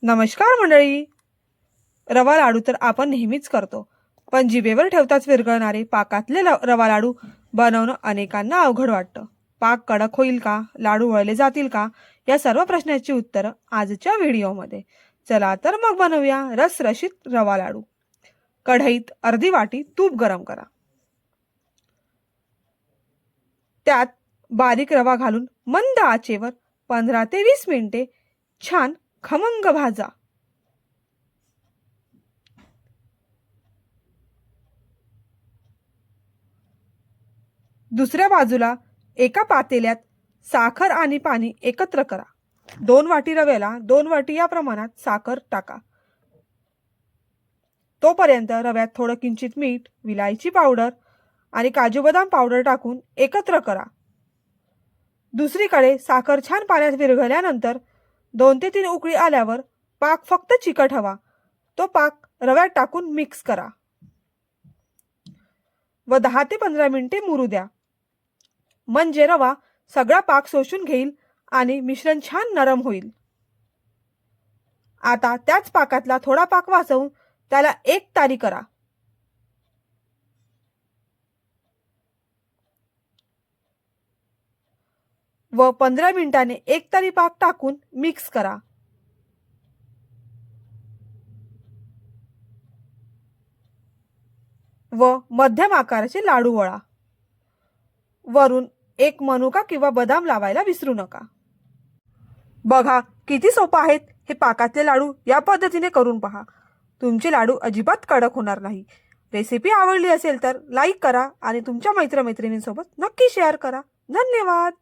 नमस्कार मंडळी. रवा लाडू तर आपण नेहमीच करतो, पण जिभेवर ठेवताच विरघळणारे पाकातले रवा लाडू बनवणं अनेकांना अवघड वाटतं. पाक कडक होईल का, लाडू वळले जातील का, या सर्व प्रश्नांची उत्तरं आजच्या व्हिडिओमध्ये. चला तर मग बनवूया रसरशीत रवा लाडू. कढईत अर्धी वाटी तूप गरम करा. त्यात बारीक रवा घालून मंद आचेवर 15 ते 20 मिनिटे छान खमंग भाजा. दुसऱ्या बाजूला एका पातेल्यात साखर आणि पाणी एकत्र करा. 2 वाटी रव्याला 2 वाटी या प्रमाणात साखर टाका. तोपर्यंत रव्यात थोडं किंचित मीठ, विलायची पावडर आणि काजू बदाम पावडर टाकून एकत्र करा. दुसरीकडे साखर छान पाण्यात विरघळल्यानंतर 2 ते 3 उकळी आल्यावर पाक फक्त चिकट हवा तो पाक रव्यात टाकून मिक्स करा व 10 ते 15 मिनिटे मुरू द्या. म्हणजे रवा सगळा पाक शोषून घेईल आणि मिश्रण छान नरम होईल. आता त्याच पाकातला थोडा पाक वाचवून त्याला एक तारी करा. व 15 मिनिटांनी एक तारी पाक टाकून मिक्स करा. व मध्यम आकाराचे लाडू वळा. वरून एक मनुका किंवा बदाम लावायला विसरू नका. बघा किती सोपं आहेत हे पाकातले लाडू. या पद्धतीने करून पहा, तुमचे लाडू अजिबात कडक होणार नाही. रेसिपी आवडली असेल तर लाईक करा आणि तुमच्या मित्रमैत्रिणींसोबत नक्की शेअर करा. धन्यवाद.